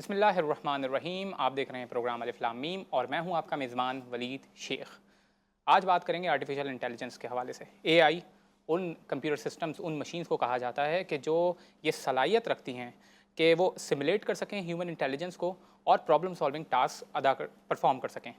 बिस्मिल्लाहिर्रहमानिर्रहीम। आप देख रहे हैं प्रोग्राम अलिफ लाम मीम और मैं हूं आपका मेज़बान वलीद शेख। आज बात करेंगे आर्टिफिशियल इंटेलिजेंस के हवाले से। एआई उन कंप्यूटर सिस्टम्स, उन मशीन्स को कहा जाता है कि जो ये सलाहियत रखती हैं कि वो सिमुलेट कर सकें ह्यूमन इंटेलिजेंस को और प्रॉब्लम सॉल्विंग टास्क परफॉर्म कर सकें।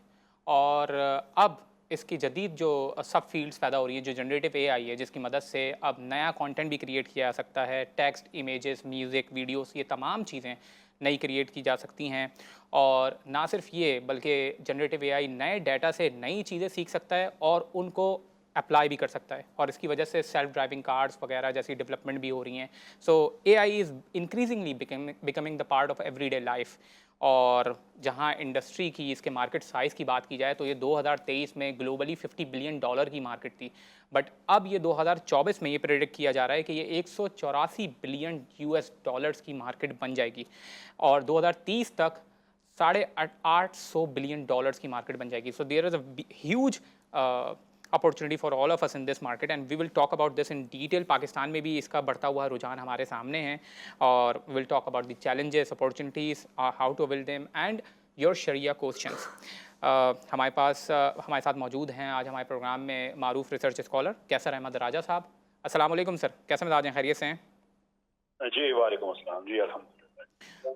और अब इसकी जदीद जो सब फील्ड्स पैदा हो रही है, जो जनरेटिव एआई है, जिसकी मदद से अब नया कंटेंट भी क्रिएट किया जा सकता है। टेक्स्ट, इमेजेस, म्यूज़िक, वीडियोस, ये तमाम चीज़ें नई क्रिएट की जा सकती हैं। और ना सिर्फ ये, बल्कि जनरेटिव एआई नए डाटा से नई चीज़ें सीख सकता है और उनको अप्लाई भी कर सकता है, और इसकी वजह से सेल्फ ड्राइविंग कार्स वगैरह जैसी डेवलपमेंट भी हो रही हैं। सो AI is increasingly becoming the part of everyday life. और जहां इंडस्ट्री की, इसके मार्केट साइज़ की बात की जाए तो ये 2023 में ग्लोबली $50 बिलियन की मार्केट थी। बट अब ये 2024 में ये प्रेडिक्ट किया जा रहा है कि ये 184 बिलियन यूएस डॉलर्स की मार्केट बन जाएगी और 2030 तक $850 बिलियन की मार्केट बन जाएगी। So there is a huge opportunity for all of us in this market and we will talk about this in detail. Pakistan में भी इसका बढ़ता हुआ रुझान हमारे सामने है और will talk about the challenges, opportunities, how to build them and your शरिया क्वेश्चंस। हमारे साथ मौजूद हैं आज हमारे प्रोग्राम में मारूफ रिसर्च स्कॉलर कैसर अहमद राजा साहब। अस्सलाम वालेकुम सर, कैसे मिजाज हैं, खैरियत से हैं? जी वालेकुम अस्सलाम जी, अल्हम्दुलिल्लाह।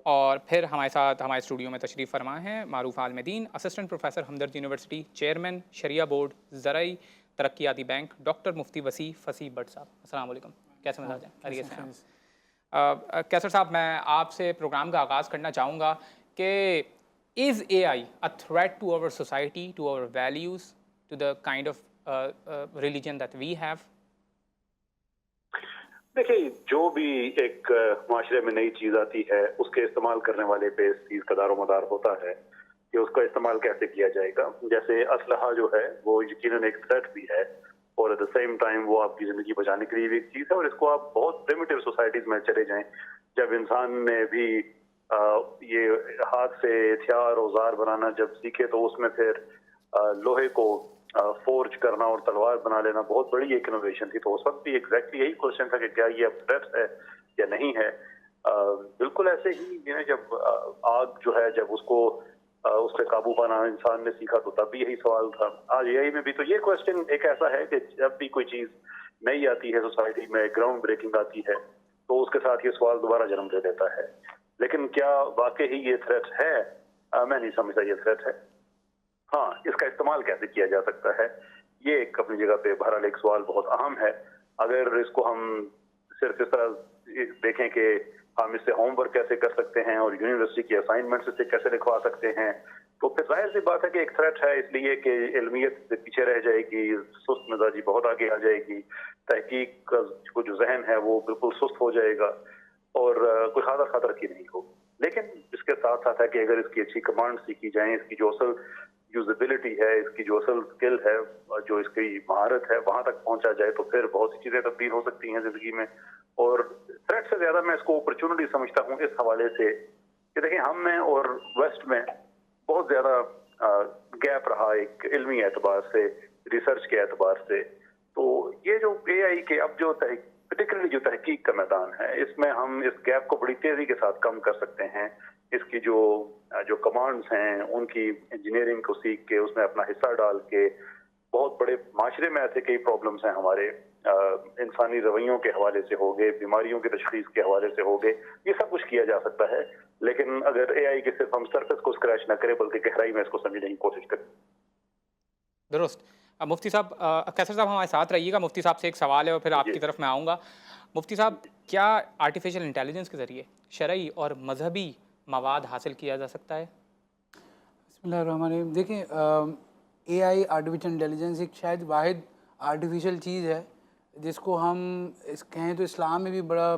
और फिर हमारे साथ हमारे स्टूडियो में तशरीफ़ फरमा हैं मारूफ आलमदीन, असिस्टेंट प्रोफेसर हमदर्द यूनिवर्सिटी, चेयरमैन शरिया बोर्ड, ज़राई तरक्याती बैंक, डॉक्टर मुफ्ती वसी फसी भट्ट साहब। अस्सलाम वालेकुम, कैसे मिजाज हैं, खैरियत से हैं आप? कैसर साहब, मैं आपसे प्रोग्राम का आगाज़ करना चाहूँगा कि is AI a threat to our society, to our values, to the kind of religion that we have? देखिए, जो भी एक माशरे में नई चीज आती है उसके इस्तेमाल करने वाले पे इस चीज का दारोमदार होता है कि उसका इस्तेमाल कैसे किया जाएगा। जैसे असलहा जो है वो यकीनन एक थ्रेट भी है और एट द सेम टाइम वो आपकी जिंदगी बचाने के लिए भी एक चीज है। और इसको आप बहुत प्रिमिटिव सोसाइटीज में चले जाएं, जब इंसान ने भी ये हाथ से हथियार औजार बनाना जब सीखे तो उसमें फिर लोहे को फोर्ज करना और तलवार बना लेना बहुत बड़ी एक इनोवेशन थी। तो उस वक्त भी एग्जैक्टली यही क्वेश्चन था कि क्या ये अब थ्रेट है या नहीं है। बिल्कुल ऐसे ही जब आग जो है जब उसको उस पर काबू पाना इंसान ने सीखा तो तब भी यही सवाल था। आज एआई में भी तो ये क्वेश्चन एक ऐसा है कि जब भी कोई चीज नई आती है सोसाइटी में, ग्राउंड ब्रेकिंग आती है, तो उसके साथ ये सवाल दोबारा जन्म दे देता है। लेकिन क्या वाकई ही ये थ्रेट है? मैं नहीं समझता ये थ्रेट है। हाँ, इसका इस्तेमाल कैसे किया जा सकता है ये एक अपनी जगह पे बहरहाल एक सवाल बहुत अहम है। अगर इसको हम सिर्फ इस तरह देखें कि हम इससे होमवर्क कैसे कर सकते हैं और यूनिवर्सिटी की असाइनमेंट्स इससे कैसे लिखवा सकते हैं, तो फिर जाहिर सी बात है कि एक थ्रेट है, इसलिए कि इल्मियत से पीछे रह जाएगी, सुस्त मिजाजी बहुत आगे आ जाएगी, तहकीक का जो जहन है वो बिल्कुल सुस्त हो जाएगा और कोई खातर खातर की नहीं हो। लेकिन इसके साथ साथ है कि अगर इसकी अच्छी कमांड सीखी जाए, इसकी जो असल यूजेबिलिटी है, इसकी जो असल स्किल है, जो इसकी महारत है, वहां तक पहुंचा जाए तो फिर बहुत सी चीजें तब्दील हो सकती हैं जिंदगी में। और थ्रेट से ज्यादा मैं इसको अपॉर्चुनिटी समझता हूँ इस हवाले से कि देखिए, हम में और वेस्ट में बहुत ज्यादा गैप रहा एक इल्मी एतबार से, रिसर्च के एतबार से। तो ये जो एआई के अब जो पर्टिकुलरली जो तहकीक का मैदान है, इसमें हम इस गैप को बड़ी तेजी के साथ कम कर सकते हैं। इसकी जो जो कमांड्स हैं उनकी इंजीनियरिंग को सीख के उसमें अपना हिस्सा डाल के बहुत बड़े माशरे में ऐसे कई प्रॉब्लम्स हैं हमारे, इंसानी रवैयों के हवाले से हो गए, बीमारियों की तशखीस के हवाले से हो गए, ये सब कुछ किया जा सकता है। लेकिन अगर एआई के सिर्फ हम सरफेस को स्क्रैच ना करें बल्कि गहराई में इसको समझने की कोशिश करें। दुरुस्त। मुफ्ती साहब, कैसर साहब हमारे साथ रहिएगा। मुफ्ती साहब से एक सवाल है और फिर जी आपकी तरफ मैं आऊँगा। मुफ्ती साहब, क्या आर्टिफिशियल इंटेलिजेंस के ज़रिए शरई और मजहबी मवाद हासिल किया जा सकता है? बिस्मिल्लाहिर्रहमानिर्रहीम। देखिए, एआई आर्टिफिशियल इंटेलिजेंस एक शायद वाहिद आर्टिफिशियल चीज़ है जिसको हम कहें तो इस्लाम में भी बड़ा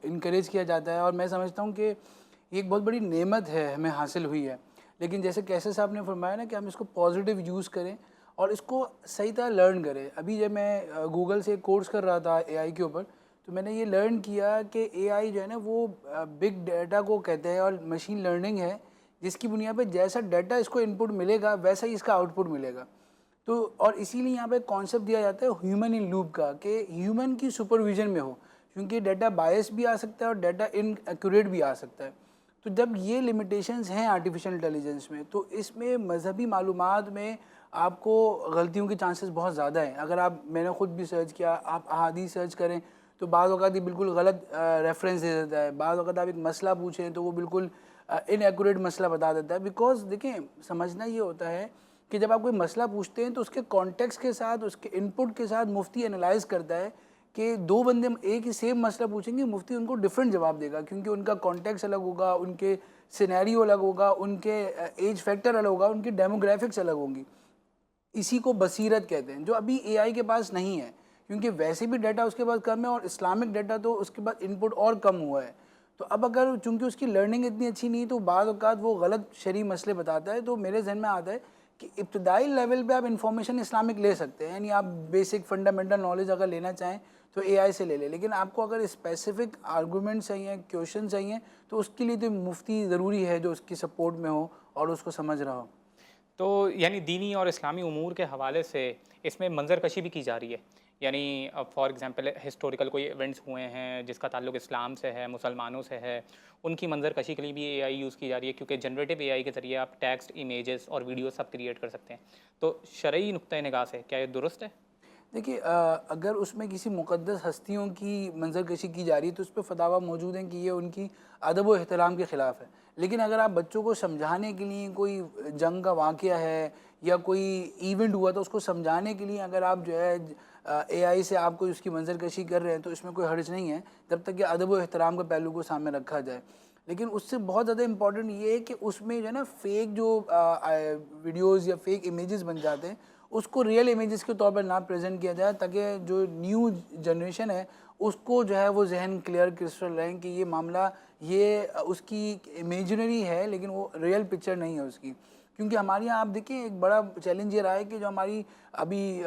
इनकरेज किया जाता है, और मैं समझता हूँ कि ये एक बहुत बड़ी नेमत है हमें हासिल हुई है। लेकिन जैसे कैसे साहब ने फरमाया ना कि हम इसको पॉजिटिव यूज़ करें और इसको सही तरह लर्न करें। अभी जब मैं गूगल से एक कोर्स कर रहा था एआई के ऊपर, तो मैंने ये लर्न किया कि एआई जो है ना वो बिग डाटा को कहते हैं और मशीन लर्निंग है, जिसकी बुनियाद पे जैसा डाटा इसको इनपुट मिलेगा वैसा ही इसका आउटपुट मिलेगा। तो और इसीलिए यहाँ पे कॉन्सेप्ट दिया जाता है ह्यूमन इन लूप का, कि ह्यूमन की सुपरविजन में हो, क्योंकि डाटा बायस भी आ सकता है और डाटा इनएक्यूरेट भी आ सकता है। तो जब ये लिमिटेशंस हैं आर्टिफिशियल इंटेलिजेंस में, तो इसमें मजहबी मालूमात में आपको गलतियों के चांसेस बहुत ज़्यादा हैं। अगर आप, मैंने ख़ुद भी सर्च किया, आप अहादीस सर्च करें तो बाज़ औक़ात ये बिल्कुल गलत रेफरेंस दे देता है। बाज़ औक़ात आप एक मसला पूछें तो वो बिल्कुल इनएक्यूरेट मसला बता देता है। बिकॉज देखें, समझना ये होता है कि जब आप कोई मसला पूछते हैं तो उसके कॉन्टेक्स्ट के साथ, उसके इनपुट के साथ मुफ्ती एनालाइज करता है कि दो बंदे एक ही सेम मसला पूछेंगे, मुफ्ती उनको डिफरेंट जवाब देगा, क्योंकि उनका कॉन्टेक्स्ट अलग होगा, उनके सिनेरियो अलग होगा, उनके एज फैक्टर अलग होगा, उनकी डेमोग्राफिक्स अलग होंगी। इसी को बसीरत कहते हैं, जो अभी एआई के पास नहीं है, क्योंकि वैसे भी डाटा उसके पास कम है और इस्लामिक डाटा तो उसके पास इनपुट और कम हुआ है। तो अब अगर चूंकि उसकी लर्निंग इतनी अच्छी नहीं, तो बाद औक़ात वो गलत शरई मसले बताता है। तो मेरे जहन में आता है कि इब्तदाई लेवल पे आप इंफॉर्मेशन इस्लामिक ले सकते हैं, यानी आप बेसिक फंडामेंटल नॉलेज अगर लेना चाहें तो एआई से ले लें। लेकिन आपको अगर स्पेसिफिक आर्गूमेंट चाहिए, क्वेश्चन चाहिए, तो उसके लिए तो मुफ्ती ज़रूरी है जो उसकी सपोर्ट में हो और उसको समझ रहा हो। तो यानी दीनी और इस्लामी उमूर के हवाले से इसमें मंजर कशी भी की जा रही है। यानी फॉर एग्जांपल हिस्टोरिकल कोई इवेंट्स हुए हैं जिसका ताल्लुक इस्लाम से है, मुसलमानों से है, उनकी मंजर कशी के लिए भी एआई यूज़ की जा रही है, क्योंकि जनरेटिव एआई के ज़रिए आप टेक्स्ट, इमेजेस और वीडियो सब क्रिएट कर सकते हैं। तो शरई नुक्ता निगाह से क्या ये दुरुस्त है? देखिए, अगर उसमें किसी मुक़द्दस हस्तियों की मंजरकशी की जा रही है तो उस पर फतावा मौजूद हैं कि ये उनकी अदब व एहतराम के ख़िलाफ़ है। लेकिन अगर आप बच्चों को समझाने के लिए, कोई जंग का वाक़या है या कोई इवेंट हुआ तो उसको समझाने के लिए अगर आप जो है एआई से आप कोई उसकी मंजरकशी कर रहे हैं, तो इसमें कोई हर्ज नहीं है, जब तक कि अदब व एहतराम के पहलू को सामने रखा जाए। लेकिन उससे बहुत ज़्यादा इम्पॉर्टेंट ये है कि उसमें जो है ना, फ़ेक जो वीडियोज़ या फ़ेक इमेजेस बन जाते हैं, उसको रियल इमेजेस के तौर पर ना प्रेजेंट किया जाए, ताकि जो न्यू जनरेशन है उसको जो है वो जहन क्लियर क्रिस्टल रहें कि ये मामला, ये उसकी इमेजिनरी है लेकिन वो रियल पिक्चर नहीं है उसकी। क्योंकि हमारे यहाँ आप देखिए, एक बड़ा चैलेंज ये रहा है कि जो हमारी अभी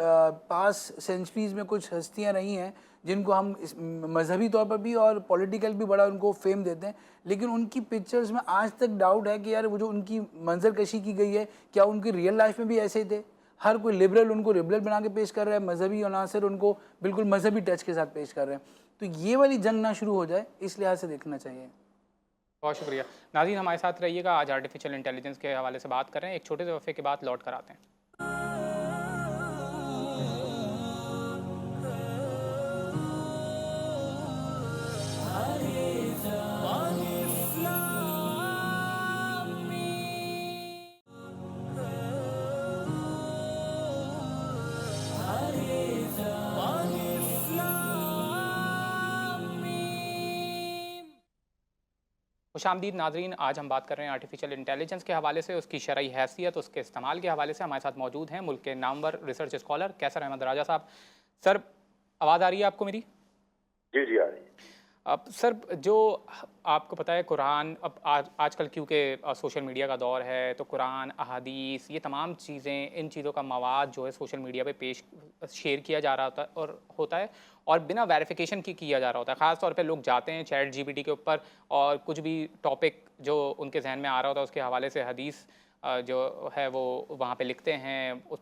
पास सेंचुरीज़ में कुछ हस्तियाँ रही हैं जिनको हम इस मजहबी तौर पर भी और पॉलिटिकल भी बड़ा उनको फेम देते हैं, लेकिन उनकी पिक्चर्स में आज तक डाउट है कि यार वो जो उनकी मंजरकशी की गई है, क्या उनकी रियल लाइफ में भी ऐसे थे? हर कोई लिबरल उनको लिबरल बना के पेश कर रहा है, मजहबी अनासर उनको बिल्कुल मजहबी टच के साथ पेश कर रहे हैं। तो ये वाली जंग ना शुरू हो जाए, इस लिहाज से देखना चाहिए। बहुत शुक्रिया। नाज़रीन, हमारे साथ रहिएगा। आज आर्टिफिशियल इंटेलिजेंस के हवाले से बात कर रहे हैं। एक छोटे से वक़्फ़े के बाद लौट कर आते हैं। खुशामदीद नाज़रीन, आज हम बात कर रहे हैं आर्टिफिशियल इंटेलिजेंस के हवाले से, उसकी शरई हैसियत, उसके इस्तेमाल के हवाले से। हमारे साथ मौजूद हैं मुल्क के नामवर रिसर्च स्कॉलर कैसर अहमद राजा साहब। सर, आवाज़ आ रही है आपको मेरी? जी जी, आ रही है। अब सर, जो आपको पता है कुरान, अब आजकल क्योंकि सोशल मीडिया का दौर है, तो कुरान, अहादीस, ये तमाम चीज़ें, इन चीज़ों का मवाद जो है सोशल मीडिया पे शेयर किया जा रहा होता है और बिना वेरिफिकेशन की किया जा रहा होता है। ख़ास तौर पे लोग जाते हैं चैट जीपीटी के ऊपर और कुछ भी टॉपिक जो उनके जहन में आ रहा होता है उसके हवाले से हदीस जो है वो वहाँ पे लिखते हैं, उस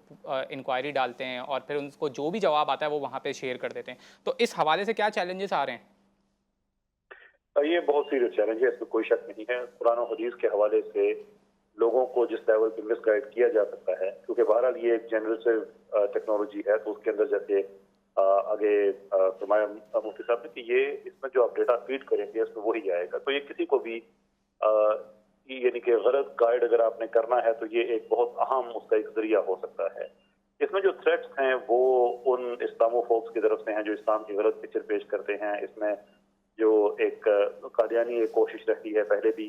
इंक्वायरी डालते हैं और फिर उनको जो भी जवाब आता है वो वहाँ पे शेयर कर देते हैं। तो इस हवाले से क्या चैलेंजेस आ रहे हैं? ये बहुत सीरियस चैलेंज है, इसमें कोई शक नहीं है। कुरान और हदीस के हवाले से लोगों को जिस लेवल पे मिसगाइड किया जा सकता है, क्योंकि बहरहाल ये एक जनरेटिव टेक्नोलॉजी है, तो उसके अंदर जैसे आगे फरमाया मुफ्ती साहब ने कि ये इसमें जो आप डेटा फीड करेंगे इसमें वही आएगा। तो ये किसी को भी यानी कि गलत गाइड अगर आपने करना है तो ये एक बहुत अहम उसका एक जरिया हो सकता है। इसमें जो थ्रेट्स हैं वो उन इस्लामोफोब्स की तरफ से हैं जो इस्लाम की गलत पिक्चर पेश करते हैं। इसमें जो एक कादियानी एक कोशिश रहती है, पहले भी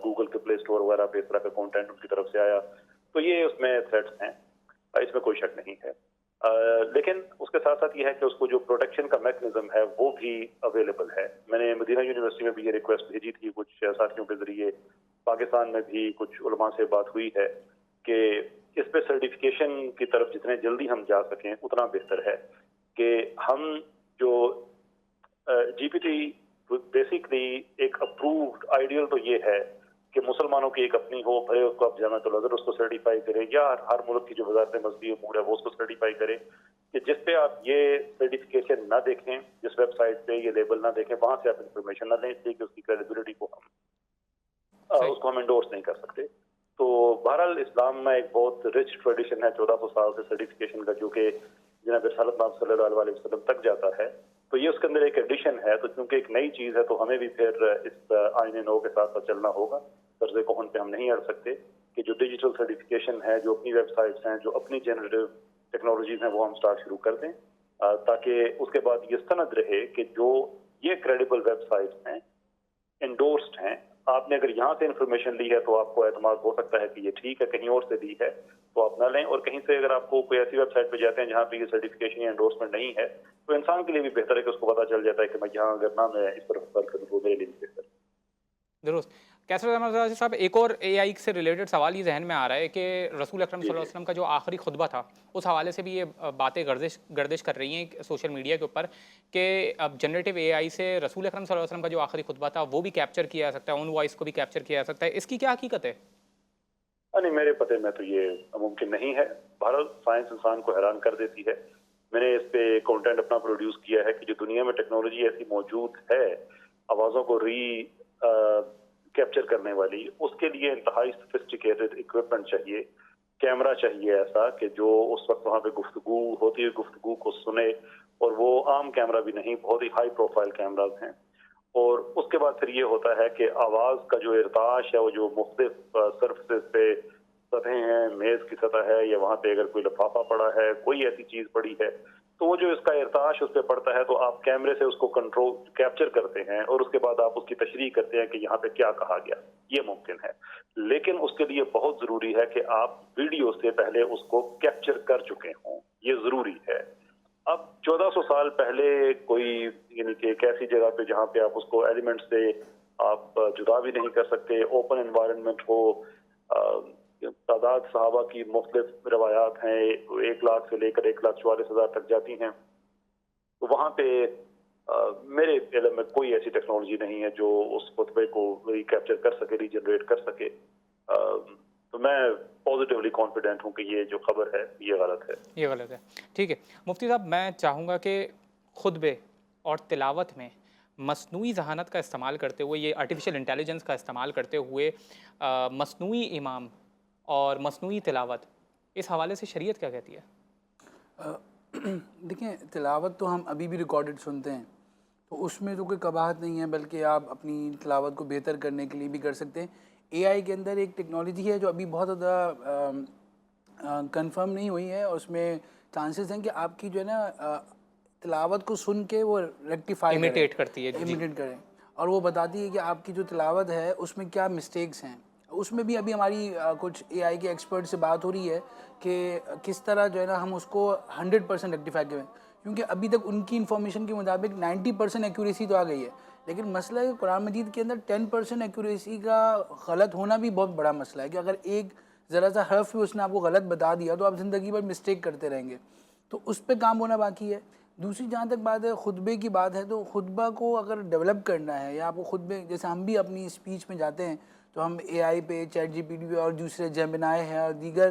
गूगल के प्ले स्टोर वगैरह पे इस तरह का कंटेंट उनकी तरफ से आया, तो ये उसमें थ्रेट्स हैं, इसमें कोई शक नहीं है। लेकिन उसके साथ साथ ये है कि उसको जो प्रोटेक्शन का मैकेनिज्म है वो भी अवेलेबल है। मैंने मदीना यूनिवर्सिटी में भी ये रिक्वेस्ट भेजी थी, कुछ साथियों के जरिए पाकिस्तान में भी कुछ उलमा से बात हुई है कि इस पे सर्टिफिकेशन की तरफ जितने जल्दी हम जा सकें उतना बेहतर है कि हम जो जीपीटी बेसिकली एक अप्रूव्ड आइडियल तो ये है कि मुसलमानों की एक अपनी हो, भले उसको आप जामिअतुल अज़हर उसको सर्टिफाई करें या हर मुल्क की जो वज़ारत मज़हबी उमूर है वो उसको सर्टिफाई करे, कि जिस पे आप ये सर्टिफिकेशन ना देखें, जिस वेबसाइट पे ये लेबल ना देखें, वहां से आप इंफॉर्मेशन ना लें, इसलिए कि उसकी क्रेडिबिलिटी को हम उसको हम इंडोर्स नहीं कर सकते। तो बहरहाल इस्लाम में एक बहुत रिच ट्रेडिशन है 1400 साल से सर्टिफिकेशन का, जो कि जनाब रिसालत महमद सल्लल्लाहु अलैहि वसल्लम तक जाता है। तो ये उसके अंदर एक एडिशन है, तो क्योंकि एक नई चीज़ है तो हमें भी फिर इस आईने नौ के साथ साथ चलना होगा। कर्जे कोहन पे हम नहीं अड़ सकते कि जो डिजिटल सर्टिफिकेशन है, जो अपनी वेबसाइट्स हैं, जो अपनी जनरेटिव टेक्नोलॉजीज हैं, वो हम स्टार्ट शुरू कर दें, ताकि उसके बाद ये सनद रहे कि जो ये क्रेडिबल वेबसाइट्स हैं, इंडोर्स्ड हैं, आपने अगर यहाँ से इंफॉर्मेशन ली है तो आपको एतमाद हो सकता है कि ये ठीक है, कहीं और से ली है तो आप ना लें। और कहीं से अगर आपको कोई ऐसी वेबसाइट पे जाते हैं जहाँ पे ये सर्टिफिकेशन या एंडोर्समेंट नहीं है, तो इंसान के लिए भी बेहतर है कि उसको पता चल जाता है कि मैं यहाँ अगर ना मैं इस पर फर्क करूँ तो मेरे लिए भी बेहतर है। दुरुस्त। कैसर अहमद रज़ा साहब, एक और एआई से रिलेटेड सवाल ये जहन में आ रहा है कि रसूल अकरम सल्लल्लाहु अलैहि वसल्लम का जो आखिरी खुतबा था, उस हवाले से भी ये बातें गर्दिश कर रही हैं सोशल मीडिया के ऊपर कि अब जनरेटिव एआई से रसूल अकरम सल्लल्लाहु अलैहि वसल्लम का जो आखिरी खुतबा था वो भी कैप्चर किया जा सकता है, उन वॉइस को भी कैप्चर किया जा सकता है। इसकी क्या हकीकत है? नहीं, मेरे पते में तो ये मुमकिन नहीं है। भारत साइंस इंसान को हैरान कर देती है। मैंने इस पे कंटेंट अपना प्रोड्यूस किया है कि जो दुनिया में टेक्नोलॉजी ऐसी मौजूद है आवाज़ों को कैप्चर करने वाली, उसके लिए इंतहाई सोफिस्टिकेटेड इक्विपमेंट चाहिए, कैमरा चाहिए ऐसा कि जो उस वक्त वहाँ पे गुफ्तगू होती है गुफ्तगू को सुने, और वो आम कैमरा भी नहीं, बहुत ही हाई प्रोफाइल कैमराज हैं। और उसके बाद फिर ये होता है कि आवाज़ का जो इरताश है, वो जो मुख्तलिफ सरफेस पे सतहें हैं, मेज़ की सतह है या वहाँ पे अगर कोई लिफाफा पड़ा है, कोई ऐसी चीज़ पड़ी है, तो वो जो इसका इरताश उस पर पड़ता है तो आप कैमरे से उसको कंट्रोल कैप्चर करते हैं और उसके बाद आप उसकी तशरीह करते हैं कि यहाँ पे क्या कहा गया। ये मुमकिन है, लेकिन उसके लिए बहुत ज़रूरी है कि आप वीडियो से पहले उसको कैप्चर कर चुके हों, ये ज़रूरी है। अब 1400 साल पहले कोई यानी कि एक ऐसी जगह पे जहाँ पे आप उसको एलिमेंट से आप जुदा भी नहीं कर सकते, ओपन एनवायरनमेंट हो, तादाद सहाबा की मुख्तलिफ रवायात हैं, 1 लाख से लेकर 1,44,000 तक जाती हैं। तो वहाँ पे मेरे इल्म में कोई ऐसी टेक्नोलॉजी नहीं है जो उस खुतबे को कैप्चर कर सके, रीजनरेट कर सके। तो मैं पॉजिटिवली कॉन्फिडेंट हूँ कि ये जो खबर है ये गलत है। ये गलत है। ठीक है मुफ्ती साहब, मैं चाहूँगा कि खुतबे और तिलावत में मसनूई ज़हानत का इस्तेमाल करते हुए, ये आर्टिफिशियल इंटेलिजेंस का इस्तेमाल करते हुए मसनूई इमाम और मसनूई तिलावत, इस हवाले से शरीयत क्या कहती है? देखिए, तिलावत तो हम अभी भी रिकॉर्डेड सुनते हैं, तो उसमें तो कोई कबाहत नहीं है, बल्कि आप अपनी तिलावत को बेहतर करने के लिए भी कर सकते हैं। एआई के अंदर एक टेक्नोलॉजी है जो अभी बहुत ज़्यादा कंफर्म नहीं हुई है, उसमें चांसेस हैं कि आपकी जो है ना तिलावत को सुन के वो रेक्टिफाई इमिटेट करती है। इमिटेट करें, और वो बताती है कि आपकी जो तिलावत है उसमें क्या मिस्टेक्स हैं। उसमें भी अभी हमारी कुछ एआई के एक्सपर्ट से बात हो रही है कि किस तरह जो है ना हम उसको 100% रेक्टिफाई करें, क्योंकि अभी तक उनकी इन्फॉर्मेशन के मुताबिक 90% एक्यूरेसी तो आ गई है, लेकिन मसला है कुरान मजीद के अंदर 10% एक्यूरेसी का गलत होना भी बहुत बड़ा मसला है कि अगर एक ज़रा सा हर्फ भी उसने आपको गलत बता दिया तो आप ज़िंदगी भर मिस्टेक करते रहेंगे। तो उस पर काम होना बाकी है। दूसरी जहाँ तक बात है खुतबे की बात है, तो खुतबा को अगर डेवलप करना है या आपको खुतबे, जैसे हम भी अपनी स्पीच में जाते हैं तो हम एआई पे, चैट जीपीटी पे और दूसरे जेमिनाई हैं और दीगर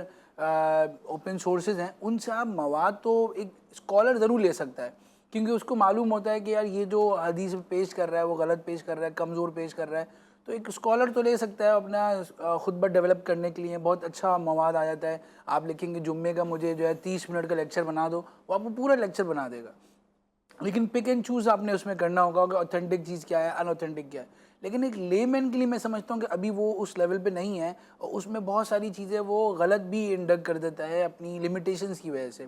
ओपन सोर्सेज हैं, उनसे आप मवाद तो एक स्कॉलर ज़रूर ले सकता है, क्योंकि उसको मालूम होता है कि यार ये जो हदीस पेश कर रहा है वो गलत पेश कर रहा है, कमज़ोर पेश कर रहा है। तो एक स्कॉलर तो ले सकता है अपना खुतबा डेवलप करने के लिए, बहुत अच्छा मवाद आ जाता है। आप लिखेंगे जुम्मे का मुझे जो है 30 मिनट का लेक्चर बना दो, वो आपको पूरा लेक्चर बना देगा। लेकिन पिक एंड चूज़ आपने उसमें करना होगा कि ऑथेंटिक चीज़ क्या है, अनऑथेंटिक क्या है। लेकिन एक लेमैन के लिए मैं समझता हूँ कि अभी वो उस लेवल पे नहीं है, और उसमें बहुत सारी चीज़ें वो गलत भी इंडक कर देता है अपनी लिमिटेशंस की वजह से।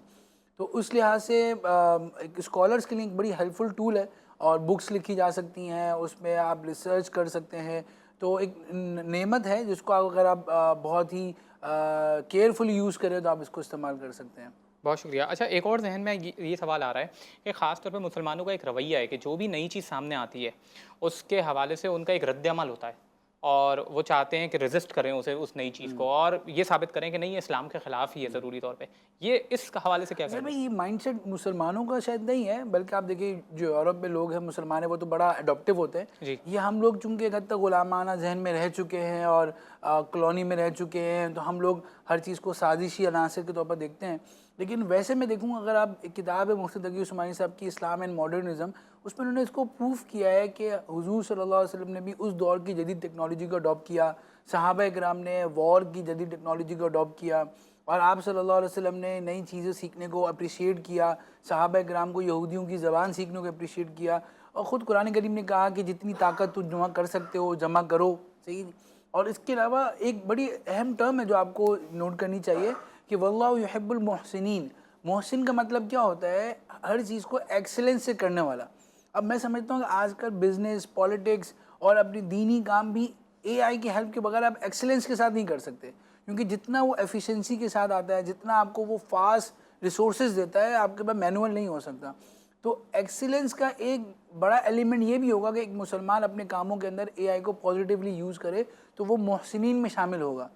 तो उस लिहाज से एक स्कॉलर्स के लिए एक बड़ी हेल्पफुल टूल है, और बुक्स लिखी जा सकती हैं, उसमें आप रिसर्च कर सकते हैं। तो एक नेमत है जिसको अगर आप बहुत ही केयरफुली यूज़ करें तो आप इसको इस्तेमाल कर सकते हैं। बहुत शुक्रिया। अच्छा, एक और जहन में ये सवाल आ रहा है कि ख़ास तौर पे मुसलमानों का एक रवैया है कि जो भी नई चीज़ सामने आती है उसके हवाले से उनका एक रद्द-ए-अमल होता है, और वो चाहते हैं कि रेजिस्ट करें उस नई चीज़ को और ये साबित करें कि नहीं, ये इस्लाम के ख़िलाफ़ ही है ज़रूरी तौर पे। ये इस हवाले से क्या सर कहेंगे? भाई, ये माइंडसेट मुसलमानों का शायद नहीं है, बल्कि आप देखिए जो यूरोप में लोग हैं मुसलमान हैं वो तो बड़ा अडॉप्टिव होते हैं। जी। ये हम लोग चूँकि एक हद तक गुलामाना जहन में रह चुके हैं और कॉलोनी में रह चुके हैं, तो हम लोग हर चीज़ को साजिशी अनासर के तौर पर देखते हैं। लेकिन वैसे मैं देखूँ, अगर आप एक किताब है मुफ्ती तकी उस्मानी साहब की, इस्लाम एंड मॉडर्निज़म, उसमें उन्होंने इसको प्रूफ किया है कि हुजूर सल्लल्लाहु अलैहि वसल्लम ने भी उस दौर की जदीद टेक्नोलॉजी को अडॉप्ट किया, सहाबा इकराम ने वॉर की जदीद टेक्नोलॉजी को अडॉप्ट किया, और आप सल्लल्लाहु अलैहि वसल्लम ने नई चीज़ें सीखने को अप्रिशिएट किया, सहाबा इकराम को यहूदियों की ज़बान सीखने को अप्रिशिएट किया, और ख़ुद कुरान करीम ने कहा कि जितनी ताकत तुम जमा कर सकते हो जमा करो, सही। और इसके अलावा एक बड़ी अहम टर्म है जो आपको नोट करनी चाहिए कि वल्लाहु युहिब्बुल मुहसिनीन। मोहसिन का मतलब क्या होता है? हर चीज़ को एक्सेलेंस से करने वाला। अब मैं समझता हूँ कि आजकल बिजनेस, पॉलिटिक्स और अपनी दीनी काम भी एआई की हेल्प के बगैर आप एक्सेलेंस के साथ नहीं कर सकते, क्योंकि जितना वो एफिशिएंसी के साथ आता है, जितना आपको वो फास्ट रिसोर्सेज देता है, आपके पास मैनुअल नहीं हो सकता। तो एक्सीलेंस का एक बड़ा एलिमेंट ये भी होगा कि एक मुसलमान अपने कामों के अंदर एआई को पॉजिटिवली यूज़ करे तो वो मोहसिनीन में शामिल होगा।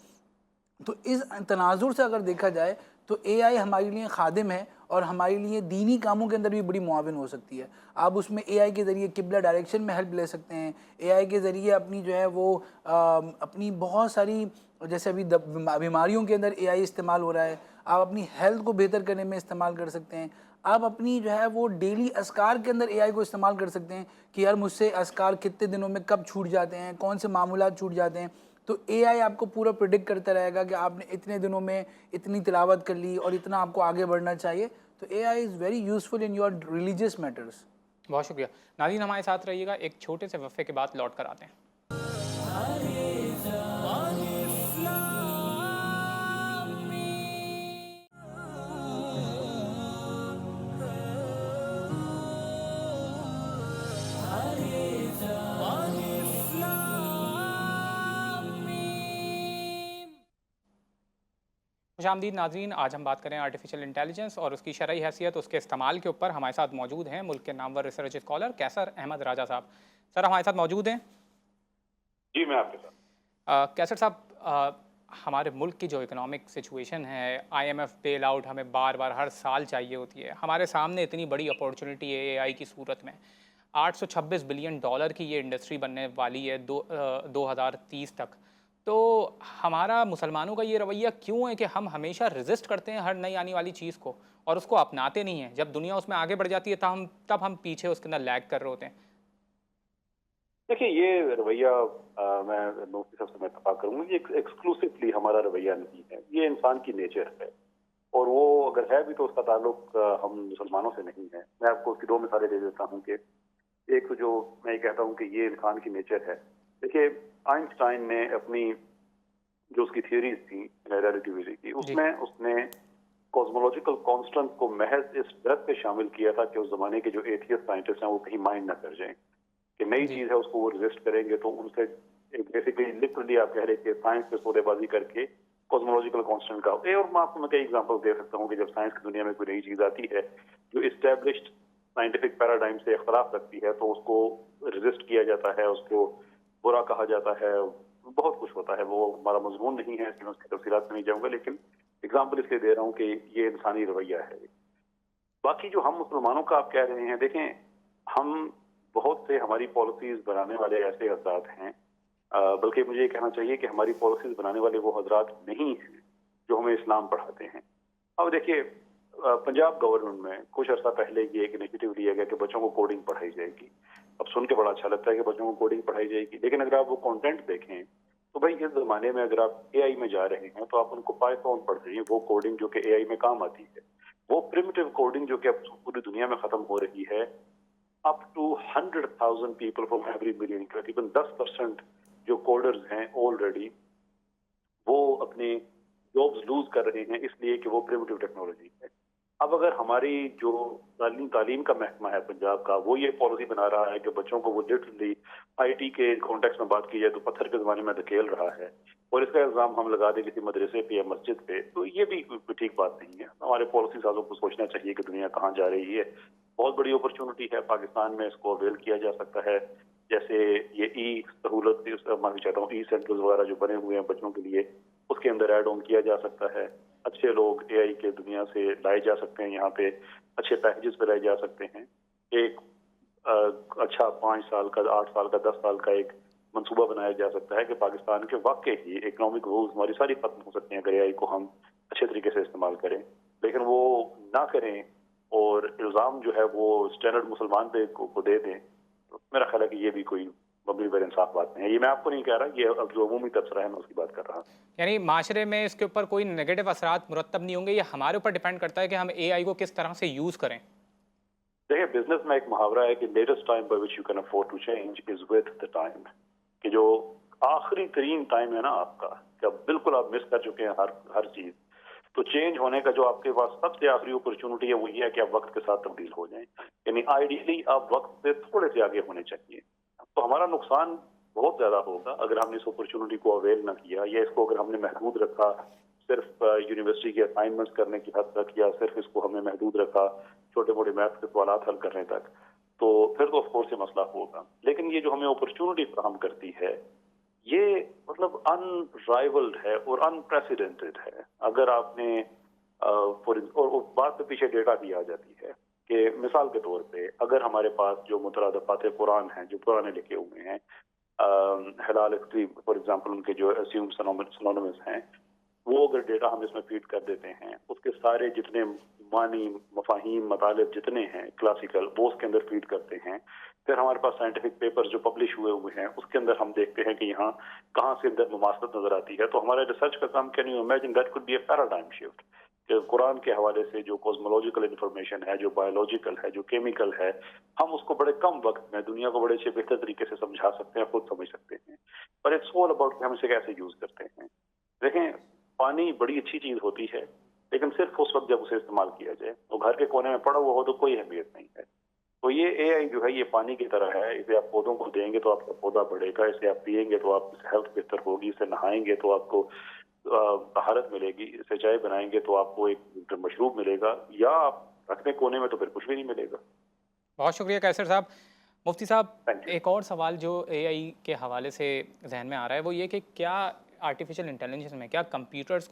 तो इस तनाजुर से अगर देखा जाए तो एआई हमारे लिए खादिम है और हमारे लिए दीनी कामों के अंदर भी बड़ी मुआविन हो सकती है। आप उसमें एआई के ज़रिए किबला डायरेक्शन में हेल्प ले सकते हैं, एआई के ज़रिए अपनी जो है वो अपनी बहुत सारी, जैसे अभी बीमारियों के अंदर एआई इस्तेमाल हो रहा है, आप अपनी हेल्थ को बेहतर करने में इस्तेमाल कर सकते हैं। आप अपनी जो है वो डेली अस्कार के अंदर एआई को इस्तेमाल कर सकते हैं कि यार मुझसे अस्कार कितने दिनों में कब छूट जाते हैं, कौन से मामूलात छूट जाते हैं। तो एआई आपको पूरा प्रिडिक्ट करता रहेगा कि आपने इतने दिनों में इतनी तिलावत कर ली और इतना आपको आगे बढ़ना चाहिए। तो AI is very useful in your religious matters. बहुत शुक्रिया नाज़रीन, हमारे साथ रहिएगा, एक छोटे से वक्फे के बाद लौट कर आते हैं। खुशामदीद नाज़रीन, आज हम बात करें आर्टिफिशियल इंटेलिजेंस और उसकी शरई हैसियत, उसके इस्तेमाल के ऊपर। हमारे साथ मौजूद हैं मुल्क के नामवर रिसर्च स्कॉलर कैसर अहमद राजा साहब। सर हमारे साथ मौजूद हैं। जी मैं आपके साथ। कैसर साहब, हमारे मुल्क की जो इकोनॉमिक सिचुएशन है, IMF बेल आउट हमें बार बार हर साल चाहिए होती है। हमारे सामने इतनी बड़ी अपॉर्चुनिटी है एआई की सूरत में। $826 बिलियन की ये इंडस्ट्री बनने वाली है 2030 तक। तो हमारा मुसलमानों का ये रवैया क्यों है कि हम हमेशा रेजिस्ट करते हैं हर नई आने वाली चीज़ को और उसको अपनाते नहीं हैं? जब दुनिया उसमें आगे बढ़ जाती है तब हम पीछे उसके अंदर लैग कर रहे होते हैं। देखिए ये रवैया मैं नूफ़ी साहब से मैं इत्तेफाक करूंगा, ये एक्सक्लूसिवली हमारा रवैया नहीं है, ये इंसान की नेचर है। और वो अगर है भी तो उसका ताल्लुक हम मुसलमानों से नहीं है। मैं आपको उसकी दो मिसालें दे देता हूँ कि एक तो जो मैं कहता हूँ कि ये इंसान की नेचर है। देखिए आइंस्टाइन ने अपनी जो उसकी थियरीज थी रिलेटिविटी की, उसमें उसने कॉस्मोलॉजिकल कांस्टेंट को महज इस डर पे शामिल किया था कि उस जमाने के जो एथियस्ट साइंटिस्ट हैं वो कहीं माइंड ना कर जाएं कि नई चीज है उसको वो रिजिस्ट करेंगे, तो उनसे बेसिकली लिटरली आप कह रहे कि साइंस पे सौदेबाजी करके कॉस्मोलॉजिकल कांस्टेंट का। और मैं आपको कई एग्जांपल दे सकता हूँ कि जब साइंस की दुनिया में कोई नई चीज आती है जो इस्टेब्लिश्ड साइंटिफिक पैराडाइम से इख्तलाफ रखती है तो उसको रेजिस्ट किया जाता है, उसको बुरा कहा जाता है, बहुत कुछ होता है। वो हमारा मजमून नहीं है, इसलिए उसकी तफसीलात में नहीं जाऊंगा, लेकिन एग्जाम्पल इसलिए दे रहा हूँ कि ये इंसानी रवैया है। बाकी जो हम मुसलमानों का आप कह रहे हैं, देखें हम बहुत से हमारी पॉलिसीज बनाने वाले ऐसे हजरात हैं, बल्कि मुझे ये कहना चाहिए कि हमारी पॉलिसीज बनाने वाले वो हजरात नहीं हैं जो हमें इस्लाम पढ़ाते हैं। अब देखिए पंजाब गवर्नमेंट में कुछ अर्सा पहले ये एक इनिशिएटिव लिया गया कि बच्चों को कोडिंग पढ़ाई जाएगी। अब सुन के बड़ा अच्छा लगता है कि बच्चों को कोडिंग पढ़ाई जाएगी, लेकिन अगर आप वो कंटेंट देखें तो भाई इस जमाने में अगर आप एआई में जा रहे हैं तो आप उनको पाइथन पढ़ रहे हैं, वो कोडिंग जो कि एआई में काम आती है, वो प्रिमिटिव कोडिंग जो कि अब पूरी दुनिया में खत्म हो रही है। Up to 100,000 people from every million, तकरीबन 10% जो कोडर्स हैं ऑलरेडी वो अपने जॉब्स लूज कर रहे हैं इसलिए कि वो प्रिमिटिव टेक्नोलॉजी है। अब अगर हमारी जो तालीम का महकमा है पंजाब का, वो ये पॉलिसी बना रहा है कि बच्चों को वो लिटरली आईटी के कॉन्टेक्स्ट में बात की जाए तो पत्थर के जमाने में धकेल रहा है और इसका इल्जाम हम लगा दें किसी मदरसे पे या मस्जिद पे, तो ये भी कोई ठीक बात नहीं है। हमारे पॉलिसी साजों को सोचना चाहिए कि दुनिया कहाँ जा रही है। बहुत बड़ी अपॉर्चुनिटी है पाकिस्तान में, इसको अवेल किया जा सकता है। जैसे ये ई सहूलत, मैं चाहता हूँ ई सेंटर्स वगैरह जो बने हुए हैं बच्चों के लिए, उसके अंदर ऐड ऑन किया जा सकता है। अच्छे लोग एआई के दुनिया से लाए जा सकते हैं, यहाँ पे अच्छे पैकेजेस पे लाए जा सकते हैं। एक अच्छा 5 साल का, 8 साल का, 10 साल का एक मंसूबा बनाया जा सकता है कि पाकिस्तान के वाकई ही इकोनॉमिक रूल्स हमारी सारी खत्म हो सकते हैं अगर एआई को हम अच्छे तरीके से इस्तेमाल करें, लेकिन वो ना करें और इल्ज़ाम जो है वो स्टैंडर्ड मुसलमान पे को दे दें, तो मेरा ख्याल है कि ये भी कोई मबनी पर इंसाफ बात नहीं है। ये मैं आपको नहीं कह रहा, ये अब जो अमूमी तबसरा है मैं उसकी बात कर रहा हूँ। यानी माशरे में इसके ऊपर कोई नेगेटिव असरात मुरतब नहीं होंगे, ये हमारे ऊपर डिपेंड करता है कि हम एआई को किस तरह से यूज़ करें। देखिए, बिजनेस में एक मुहावरा है कि latest time by which you can afford to change is with the time, कि जो आखिरी तरीन टाइम है ना आपका, जब बिल्कुल आप मिस कर चुके हैं हर चीज, तो चेंज होने का जो आपके पास सबसे आखिरी अपॉर्चुनिटी है वो ये है कि आप वक्त के साथ तब्दील हो जाएं। यानी आइडियली आप वक्त से थोड़े से आगे होने चाहिए। तो हमारा नुकसान बहुत ज्यादा होगा अगर हमने इस अपॉर्चुनिटी को अवेल ना किया, या इसको अगर हमने महदूद रखा सिर्फ यूनिवर्सिटी के असाइनमेंट्स करने की हद तक, या सिर्फ इसको हमने महदूद रखा छोटे मोटे मैथ के सवाल हल करने तक, तो फिर तो ऑफकोर्स ये मसला होगा। लेकिन ये जो हमें अपॉर्चुनिटी फराहम करती है, ये मतलब अनराइवल्ड है और अनप्रेसिडेंटेड है। अगर आपने और बात पे पीछे डेटा भी आ जाती है कि मिसाल के तौर पे अगर हमारे पास जो मुतरादफात कुरान हैं जो पुराने लिखे हुए हैं, हलाल एक्सट्रीम फॉर एग्जांपल, उनके जो अस्यूम सिनोनिमस हैं, वो अगर डेटा हम इसमें फीड कर देते हैं, उसके सारे जितने मानी मफाहीम मतालिब जितने हैं क्लासिकल, वो उसके अंदर फीड करते हैं। फिर हमारे पास साइंटिफिक पेपर्स जो पब्लिश हुए हैं, उसके अंदर हम देखते हैं कि यहाँ कहाँ से अंदर मुमासलत नजर आती है। तो हमारा रिसर्च का काम, can you imagine, that could be a paradigm shift, कि कुरान के हवाले से जो कॉस्मोलॉजिकल इंफॉर्मेशन है, जो बायोलॉजिकल है, जो केमिकल है, हम उसको बड़े कम वक्त में दुनिया को बड़े अच्छे बेहतर तरीके से समझा सकते हैं, खुद समझ सकते हैं। पर इट्स ऑल अबाउट हम इसे कैसे यूज करते हैं। देखें, पानी बड़ी अच्छी चीज होती है, लेकिन सिर्फ उस वक्त जब उसे इस्तेमाल किया जाए। तो घर के कोने में पड़ा हुआ हो तो कोई अहमियत नहीं है। तो ये एआई जो है ये पानी की तरह है, इसे आप पौधों को देंगे तो आपका पौधा बढ़ेगा, इसे आप पिएंगे तो आपकी हेल्थ बेहतर होगी, इसे नहाएंगे तो आपको तहारत मिलेगी, इसे चाय बनाएंगे तो आपको एक मशरूब मिलेगा, या आप रखने कोने में तो फिर कुछ भी नहीं मिलेगा। बहुत शुक्रिया कैसर साहब। मुफ्ती साहब, थैंक यू। एक और सवाल जो एआई के हवाले से जहन में आ रहा है वो ये कि क्या आर्टिफिशियल इंटेलिजेंस में क्या कंप्यूटर्स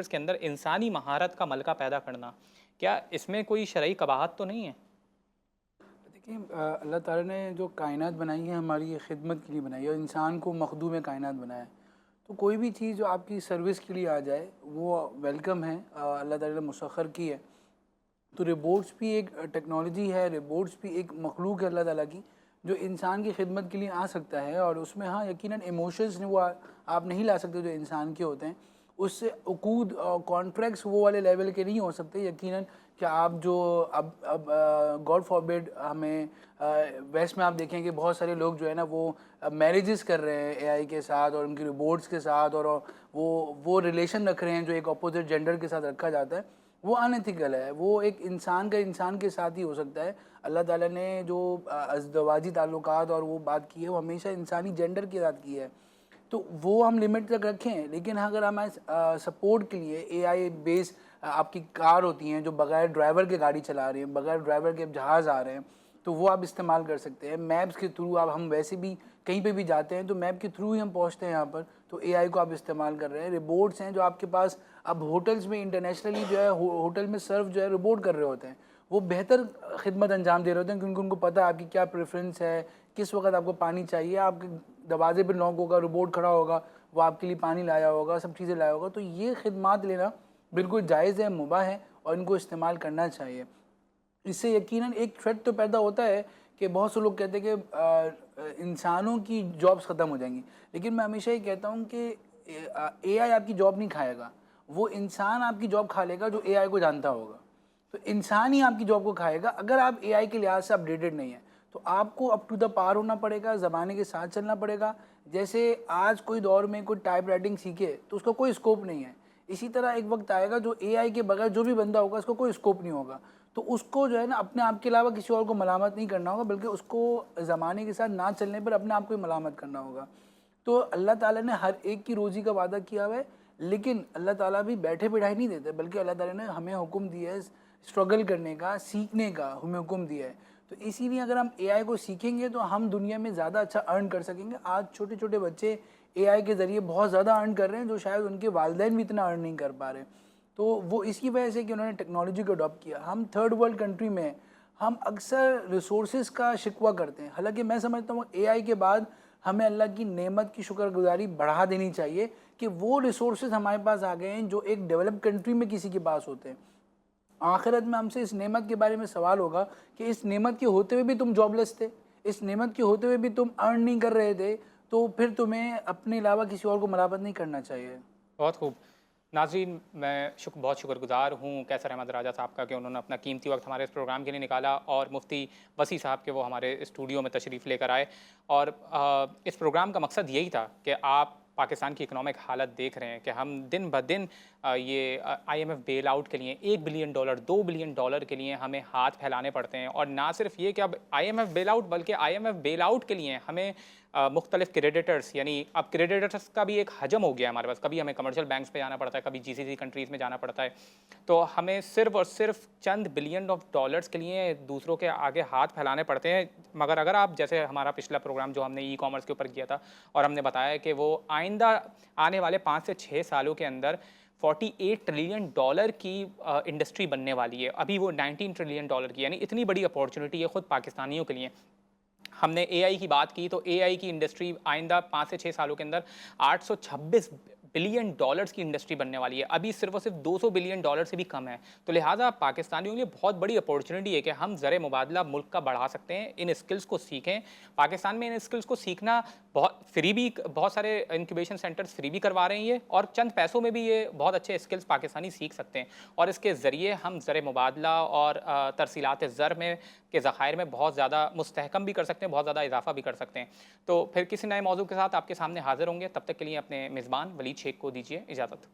के अंदर इंसानी महारत का मलका पैदा करना, क्या इसमें कोई शरई कबाहत तो नहीं है? देखिए, अल्लाह ताला ने जो कायनात बनाई है हमारी ये खिदमत के लिए बनाई है, और इंसान को मखदूम कायनात बनाया है। तो कोई भी चीज़ जो आपकी सर्विस के लिए आ जाए वो वेलकम है, अल्लाह ताला ने मुसख्खर की है। तो रोबोट्स भी एक टेक्नोलॉजी है, रोबोट्स भी एक मखलूक है अल्लाह ताला की, जो इंसान की खिदमत के लिए आ सकता है। और उसमें हाँ यकीनन इमोशंस वो आप नहीं ला सकते जो इंसान के होते हैं। उससे उकूद और कॉन्ट्रैक्ट्स वो वाले लेवल के नहीं हो सकते यकीनन, कि आप जो अब गॉड फॉरबिड हमें वेस्ट में आप देखेंगे बहुत सारे लोग जो है ना वो मैरिजेस कर रहे हैं एआई के साथ और उनकी रोबोट्स के साथ, और वो रिलेशन रख रहे हैं जो एक अपोजिट जेंडर के साथ रखा जाता है, वो अनएथिकल है। वो एक इंसान का इंसान के साथ ही हो सकता है। अल्लाह ताला ने जो अज़दवाजी ताल्लुकात और वो बात की है वो हमेशा इंसानी जेंडर के साथ की है, तो वो हम लिमिट तक रखें। लेकिन अगर हमारे सपोर्ट के लिए एआई बेस आपकी कार होती हैं जो बगैर ड्राइवर के गाड़ी चला रही हैं, बगैर ड्राइवर के जहाज़ आ रहे हैं, तो वो आप इस्तेमाल कर सकते हैं। मैप्स के थ्रू आप, हम वैसे भी कहीं पे भी जाते हैं तो मैप के थ्रू ही हम पहुंचते हैं यहाँ पर, तो एआई को आप इस्तेमाल कर रहे हैं। रोबोट्स हैं जो आपके पास अब होटल्स में इंटरनेशनली जो है होटल में सर्व जो है रोबोट कर रहे होते हैं, वो बेहतर खिदमत अंजाम दे रहे होते हैं, क्योंकि उनको पता है आपकी क्या प्रेफरेंस है, किस वक्त आपको पानी चाहिए। आपके दरवाजे पर नॉक होगा, रोबोट खड़ा होगा, वो आपके लिए पानी लाया होगा, सब चीज़ें लाया होगा। तो ये खिदमत लेना बिल्कुल जायज़ है, मुबाह है, और इनको इस्तेमाल करना चाहिए। इससे यकीनन एक थ्रेट तो पैदा होता है कि बहुत से लोग कहते हैं कि इंसानों की जॉब्स ख़त्म हो जाएंगी, लेकिन मैं हमेशा ये कहता हूँ कि एआई आपकी जॉब नहीं खाएगा, वो इंसान आपकी जॉब खा लेगा जो एआई को जानता होगा। तो इंसान ही आपकी जॉब को खाएगा अगर आप एआई के लिहाज से अपडेटेड नहीं है। तो आपको अप टू द पार होना पड़ेगा, ज़माने के साथ चलना पड़ेगा। जैसे आज कोई दौर में कोई टाइप राइटिंग सीखे तो उसका कोई स्कोप नहीं है, इसी तरह एक वक्त आएगा जो एआई के बगैर जो भी बंदा होगा उसका कोई स्कोप नहीं होगा। तो उसको जो है ना अपने आप के अलावा किसी और को मलामत नहीं करना होगा, बल्कि उसको ज़माने के साथ ना चलने पर अपने आप को ही मलामत करना होगा। तो अल्लाह ताला ने हर एक की रोज़ी का वादा किया हुआ है, लेकिन अल्लाह ताला भी बैठे बिठाए नहीं देते, बल्कि अल्लाह ताला ने हमें हुक्म दिया है स्ट्रगल करने का, सीखने का हमें हुक्म दिया है। तो इसीलिए अगर हम एआई को सीखेंगे तो हम दुनिया में ज़्यादा अच्छा अर्न कर सकेंगे। आज छोटे छोटे बच्चे एआई के ज़रिए बहुत ज़्यादा अर्न कर रहे हैं जो शायद उनके वालिदैन भी इतना अर्न नहीं कर पा रहे। तो वो इसी वजह से कि उन्होंने टेक्नोलॉजी को अडॉप्ट किया। हम थर्ड वर्ल्ड कंट्री में हम अक्सर रिसोर्सेज का शिकवा करते हैं, हालांकि मैं समझता हूँ एआई के बाद हमें अल्लाह की नेमत की शुक्रगुजारी बढ़ा देनी चाहिए कि वो रिसोर्सेज हमारे पास आ गए हैं जो एक डेवलप कंट्री में किसी के पास होते हैं। आखिरत में हमसे इस नेमत के बारे में सवाल होगा कि इस नेमत के होते हुए भी तुम जॉबलेस थे, इस नेमत के होते हुए भी तुम अर्न नहीं कर रहे थे, तो फिर तुम्हें अपने अलावा किसी और को मलामत नहीं करना चाहिए। बहुत खूब। नाज़रीन, मैं बहुत शुक्रगुज़ार हूँ कैसर अहमद राजा साहब का कि उन्होंने अपना कीमती वक्त हमारे इस प्रोग्राम के लिए निकाला और मुफ्ती वसी साहब के वो हमारे स्टूडियो में तशरीफ़ लेकर आए। और इस प्रोग्राम का मकसद यही था कि आप पाकिस्तान की इकनॉमिक हालत देख रहे हैं कि हम दिन ब दिन ये IMF बेल आउट के लिए $1 बिलियन, $2 बिलियन के लिए हमें हाथ फैलाने पड़ते हैं। और ना सिर्फ ये कि अब IMF बेल आउट, बल्कि IMF बेल आउट के लिए हमें मुख्तलिफ क्रेडिटर्स, यानी अब क्रेडिटर्स का भी एक हजम हो गया है हमारे पास। कभी हमें कमर्शियल बैंक्स पे जाना पड़ता है, कभी GCC कंट्रीज़ में जाना पड़ता है। तो हमें सिर्फ और सिर्फ चंद बिलियन ऑफ डॉलर्स के लिए दूसरों के आगे हाथ फैलाने पड़ते हैं। मगर अगर आप, जैसे हमारा पिछला प्रोग्राम जो हमने ई-कॉमर्स के ऊपर किया था और हमने बताया कि वो आइंदा आने वाले 5 से 6 सालों के अंदर $48 ट्रिलियन की इंडस्ट्री बनने वाली है। अभी वो $19 ट्रिलियन की, यानी इतनी बड़ी अपॉर्चुनिटी है ख़ुद पाकिस्तानियों के लिए। हमने AI की बात की तो AI की इंडस्ट्री आइंदा 5 से 6 सालों के अंदर $826 बिलियन की इंडस्ट्री बनने वाली है। अभी सिर्फ और सिर्फ $200 बिलियन से भी कम है। तो लिहाजा पाकिस्तानियों के लिए बहुत बड़ी अपॉर्चुनिटी है कि हम ज़र मुबादला मुल्क का बढ़ा सकते हैं। इन स्किल्स को सीखें। पाकिस्तान में इन स्किल्स को सीखना बहुत सारे इंक्यूबेशन सेंटर्स फ्री भी करवा रहे हैं ये, और चंद पैसों में भी ये बहुत अच्छे स्किल्स पाकिस्तानी सीख सकते हैं। और इसके ज़रिए हम ज़र मुबादला और तरसीलात ज़र में के ज़खायर में बहुत ज़्यादा मुस्तहकम भी कर सकते हैं, बहुत ज़्यादा इजाफा भी कर सकते हैं। तो फिर किसी नए मौजू के साथ आपके सामने हाजिर होंगे। तब तक के लिए अपने मेज़बान वलीद शेख को दीजिए इजाज़त।